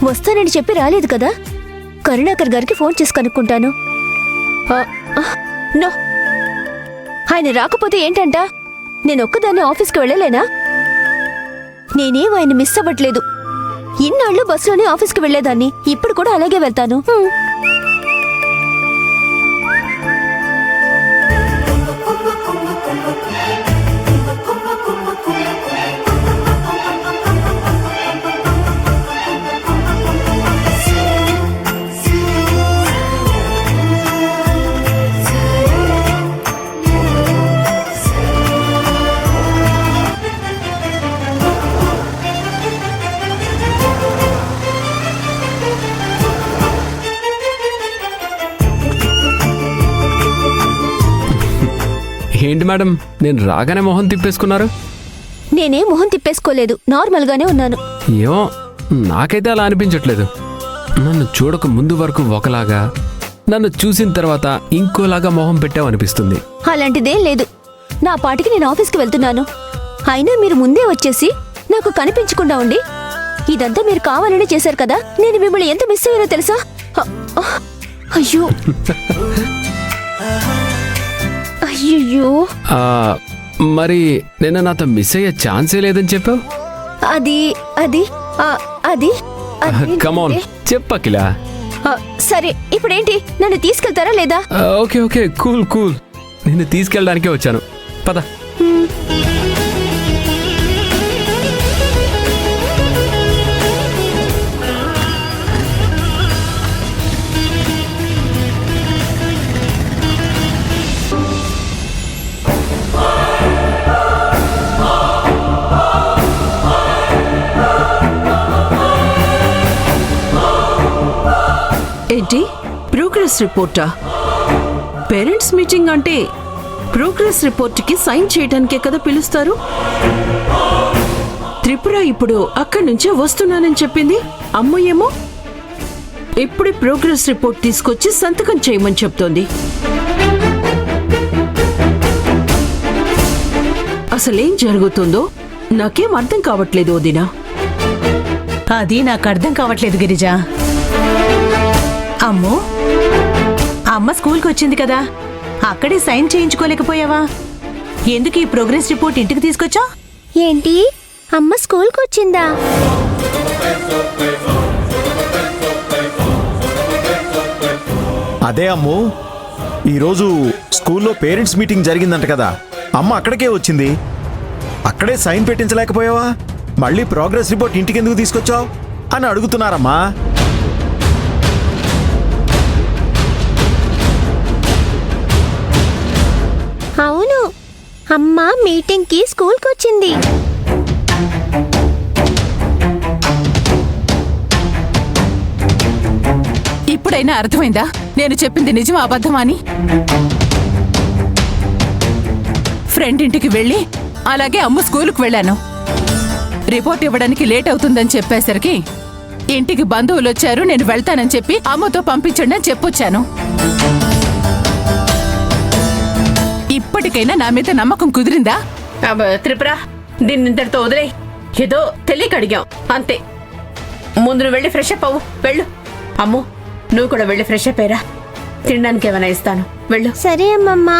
వస్తానని చెప్పి రాలేదు కదా. కరుణాకర్ గారికి ఫోన్ చేసి కనుక్కుంటాను. నో, ఆయన రాకపోతే ఏంటంట? నేనొక్కదాన్ని ఆఫీస్కి వెళ్ళలేనా? నేనేం ఆయన మిస్ అవ్వట్లేదు. ఇన్నాళ్ళు బస్సులోనే ఆఫీస్కి వెళ్లేదాన్ని. ఇప్పుడు కూడా అలాగే వెళ్తాను. ఏంటి మేడం, నేను రాగానే మొహం తిప్పేసుకున్నారు? నేనే మొహం తిప్పేసుకోలేదు, నార్మల్గానే ఉన్నాను. ఏమో, నాకైతే అలా అనిపించట్లేదు. నన్ను చూడక ముందు వరకు ఒకలాగా, నన్ను చూసిన తర్వాత ఇంకోలాగా మొహం పెట్టావు అనిపిస్తుంది. అలాంటిదేం లేదు. నా పాటికి నేను ఆఫీస్కి వెళ్తున్నాను. అయినా మీరు ముందే వచ్చేసి నాకు కనిపించకుండా ఉండి ఇదంతా మీరు కావాలని చేశారు కదా. నేను మిమ్మల్ని ఎంత మిస్ అయ్యానో తెలుసా? అయ్యో అయ్యో. మరి నిన్న నాతో మిస్ అయ్యే ఛాన్సే లేదని చెప్పావు. అది అది అది కమాన్ చెప్పకిలా. సరే, ఇప్పుడేంటి, నన్ను తీసుకెళ్తారా లేదా? Okay okay, cool cool. నిన్ను తీసుకెళ్ళడానికే వచ్చాను, పద. ఏంటి ప్రోగ్రెస్ రిపోర్టా? పేరెంట్స్ మీటింగ్ అంటే ప్రోగ్రెస్ రిపోర్ట్కి సైన్ చేయడానికే కదా పిలుస్తారు. త్రిపుర ఇప్పుడు అక్కడి నుంచే వస్తున్నానని చెప్పింది. అమ్మ ఏమో ఇప్పుడే ప్రోగ్రెస్ రిపోర్ట్ తీసుకొచ్చి సంతకం చేయమని చెప్తోంది. అసలేం జరుగుతుందో నాకేం అర్థం కావట్లేదు వదినా. అది నాకు అర్థం కావట్లేదు గిరిజా. అమ్మో, అమ్మ స్కూల్కి వచ్చింది కదా, అక్కడే సైన్ చేయించుకోలేకపోయావా? ఎందుకు ఈ ప్రోగ్రెస్ రిపోర్ట్ ఇంటికి తీసుకొచ్చా? ఏంటి, అమ్మ స్కూల్కి వచ్చిందా? అదే అమ్ము, ఈరోజు స్కూల్లో పేరెంట్స్ మీటింగ్ జరిగిందంట కదా, అమ్మ అక్కడికే వచ్చింది. అక్కడే సైన్ పెట్టించలేకపోయావా? మళ్ళీ ప్రోగ్రెస్ రిపోర్ట్ ఇంటికి ఎందుకు తీసుకొచ్చావు అని అడుగుతున్నారమ్మా. అవును, అమ్మ మీటింగ్కి స్కూల్కి వచ్చింది. ఇప్పుడైనా అర్థమైందా నేను చెప్పింది నిజం అబద్ధమా అని? ఫ్రెండ్ ఇంటికి వెళ్ళి అలాగే అమ్మ స్కూలుకు వెళ్ళాను. రిపోర్ట్ ఇవ్వడానికి లేట్ అవుతుందని చెప్పేసరికి ఇంటికి బంధువులు వచ్చారు, నేను వెళ్తానని చెప్పి అమ్మతో పంపించండి అని చెప్పొచ్చాను. ఇప్పటికైనా నా మీద నమ్మకం కుదిరిందా? త్రిపుర, దీన్ని ఇంతటితో వదిలే. ఏదో తెలియక అడిగాం అంతే. ముందు నువ్వు వెళ్ళి ఫ్రెష్ అప్ అవ్వు, వెళ్ళు. అమ్ము, నువ్వు కూడా వెళ్ళి ఫ్రెష్ అప్ అయ్యరా. తినడానికి ఏమైనా ఇస్తాను, వెళ్ళు. సరే అమ్మమ్మా.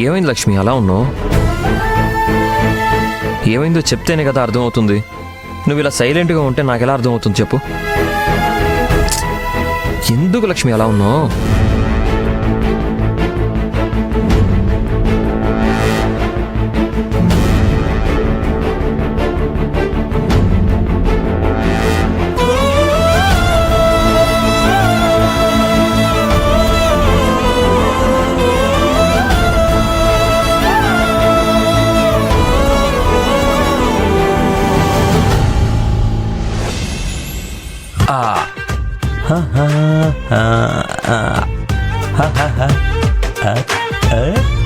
ఏమైంది లక్ష్మి, అలా ఉన్నావు? ఏమైందో చెప్తేనే కదా అర్థమవుతుంది. నువ్వు ఇలా సైలెంట్గా ఉంటే నాకు ఎలా అర్థమవుతుంది చెప్పు? ఎందుకు లక్ష్మి అలా ఉన్నావు? ha ha ha ha ha ha ha